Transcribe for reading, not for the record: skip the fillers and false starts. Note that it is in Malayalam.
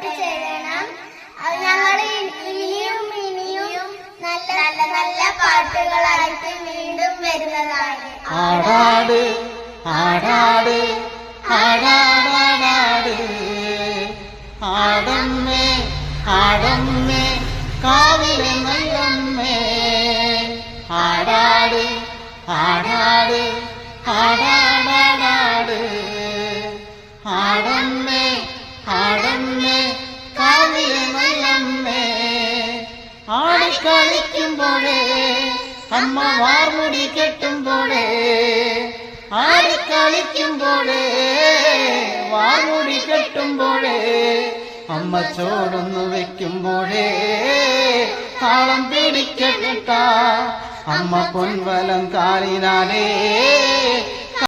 സപ്പോർട്ട് ചെയ്യണം. ഞങ്ങൾ ഇനിയും നല്ല നല്ല നല്ല പാട്ടുകളായിട്ട് വീണ്ടും വരുന്നതാണ്. ആടാട് ആടാട് ആടാടാടാട് ആടമ്മേ ആടമ്മേ കാവിലെ നല്ലമ്മേ ആടാട് ആടാട് ആടാടാടാട് ആടമ്മേ ആടമ്മേ കാവിലെ നല്ലമ്മേ ആടിക്കളിക്കുമ്പോഴേ അമ്മ വാർമുടി കെട്ടുമ്പോഴേ ആടിക്കളിക്കുമ്പോഴേ വാർമുടി കെട്ടുമ്പോഴേ അമ്മ ചോടൊന്നു വെക്കുമ്പോഴേ താളം പിടിക്കട്ടാ അമ്മ പൊൻവലം കാലിനാലേ